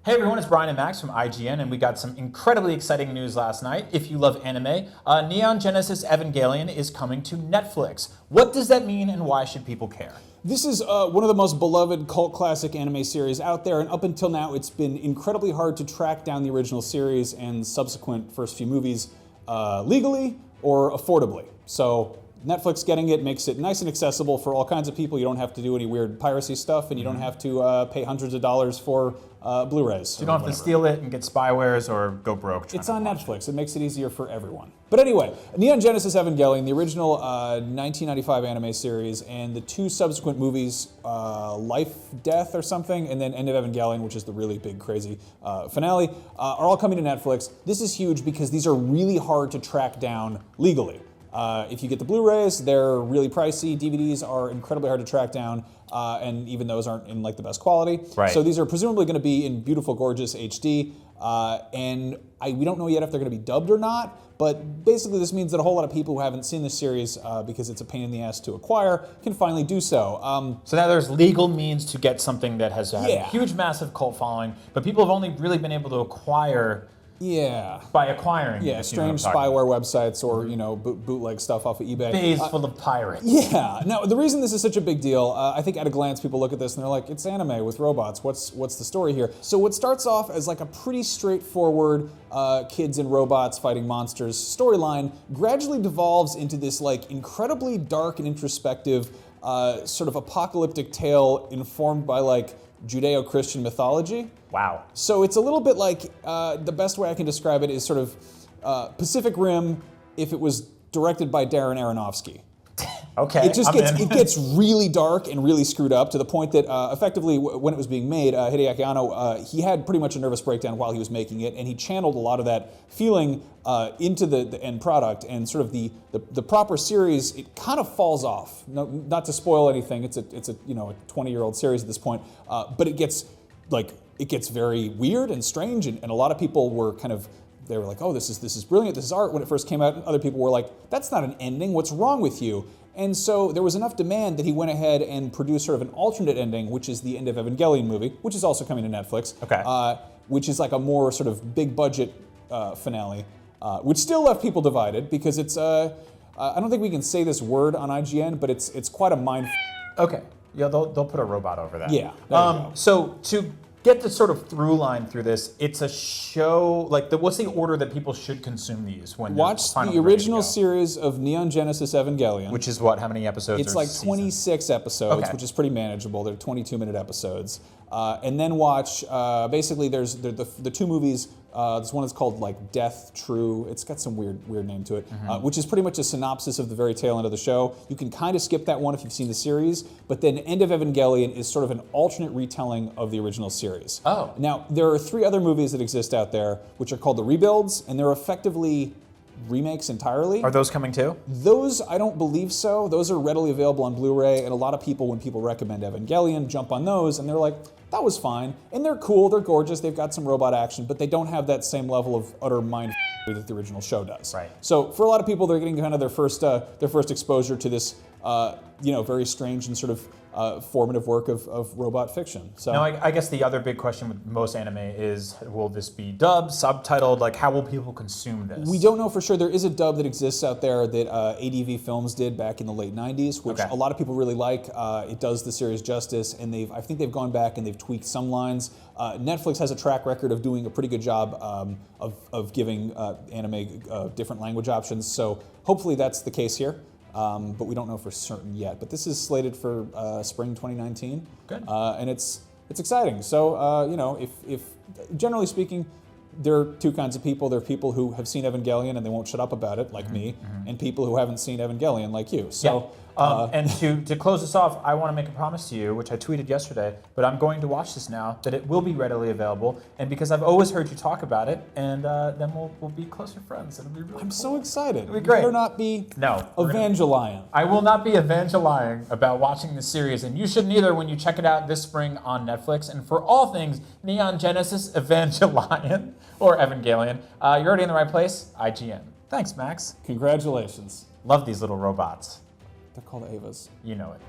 Hey everyone, it's Brian and Max from IGN, and we got some incredibly exciting news last night. If you love anime, Neon Genesis Evangelion is coming to Netflix. What does that mean, and why should people care? This is one of the most beloved cult classic anime series out there, and up until now it's been incredibly hard to track down the original series and subsequent first few movies legally or affordably. So Netflix getting it makes it nice and accessible for all kinds of people. You don't have to do any weird piracy stuff, and you don't have to pay hundreds of dollars for Blu-rays. So you don't have to steal it and get spywares or go broke. It's on Netflix. It makes it easier for everyone. But anyway, Neon Genesis Evangelion, the original 1995 anime series, and the two subsequent movies, Life, Death or something, and then End of Evangelion, which is the really big, crazy finale, are all coming to Netflix. This is huge because these are really hard to track down legally. If you get the Blu-rays, they're really pricey. DVDs are incredibly hard to track down, and even those aren't in like the best quality. Right. So these are presumably going to be in beautiful, gorgeous HD, and we don't know yet if they're going to be dubbed or not. But basically, this means that a whole lot of people who haven't seen this series, because it's a pain in the ass to acquire, can finally do so. So now there's legal means to get something that has had a Yeah. huge, massive cult following, but people have only really been able to acquire. Yeah. By acquiring. Yeah, strange spyware websites or, bootleg stuff off of eBay. Days full of pirates. Yeah. Now, the reason this is such a big deal, I think at a glance people look at this and they're like, it's anime with robots. What's the story here? So what starts off as like a pretty straightforward kids and robots fighting monsters storyline gradually devolves into this like incredibly dark and introspective sort of apocalyptic tale informed by like Judeo-Christian mythology. Wow. So it's a little bit like, the best way I can describe it is sort of Pacific Rim if it was directed by Darren Aronofsky. Okay, It gets really dark and really screwed up to the point that effectively when it was being made, Hideaki Anno, he had pretty much a nervous breakdown while he was making it, and he channeled a lot of that feeling into the end product, and sort of the proper series, it kind of falls off. No, not to spoil anything, it's a 20-year-old series at this point, but it gets very weird and strange, and a lot of people were they were like, oh, this is brilliant, this is art when it first came out, and other people were like, that's not an ending, what's wrong with you? And so there was enough demand that he went ahead and produced sort of an alternate ending, which is the End of Evangelion movie, which is also coming to Netflix. Okay. Which is like a more sort of big budget finale, which still left people divided because it's, I don't think we can say this word on IGN, but it's quite a mind. Okay. Yeah, they'll put a robot over that. Yeah. So to get the sort of through line through this, it's a show, like what's the order that people should consume these when watch the original series of Neon Genesis Evangelion. Which is what, how many episodes? It's like 26 episodes, which is pretty manageable. They're 22-minute episodes. And then watch, basically there's the two movies. There's one that's called like Death True. It's got some weird name to it, which is pretty much a synopsis of the very tail end of the show. You can kind of skip that one if you've seen the series, but then End of Evangelion is sort of an alternate retelling of the original series. Oh. Now, there are 3 other movies that exist out there, which are called the Rebuilds, and they're effectively remakes entirely. Are those coming too? Those, I don't believe so. Those are readily available on Blu-ray, and a lot of people, when people recommend Evangelion, jump on those, and they're like, that was fine. And they're cool, they're gorgeous, they've got some robot action, but they don't have that same level of utter mind that the original show does. Right. So for a lot of people, they're getting kind of their first exposure to this, very strange and sort of formative work of robot fiction. So now, I guess the other big question with most anime is, will this be dubbed, subtitled? Like, how will people consume this? We don't know for sure. There is a dub that exists out there that ADV Films did back in the late 90s, which a lot of people really like. It does the series justice, and I think they've gone back and they've tweaked some lines. Netflix has a track record of doing a pretty good job of giving anime different language options, so hopefully that's the case here. But we don't know for certain yet. But this is slated for spring 2019. Good. And it's exciting. So if generally speaking, there are 2 kinds of people. There are people who have seen Evangelion and they won't shut up about it, like me, and people who haven't seen Evangelion, like you. So. And to close this off, I want to make a promise to you, which I tweeted yesterday, but I'm going to watch this now, that it will be readily available, and because I've always heard you talk about it, and then we'll be closer friends. It'll be really I'm so excited. It'll be great. You better not be Evangelion. I will not be Evangelying about watching the series, and you shouldn't either when you check it out this spring on Netflix. And for all things Neon Genesis Evangelion, or Evangelion, you're already in the right place, IGN. Thanks, Max. Congratulations. Love these little robots. They're called Avas. You know it.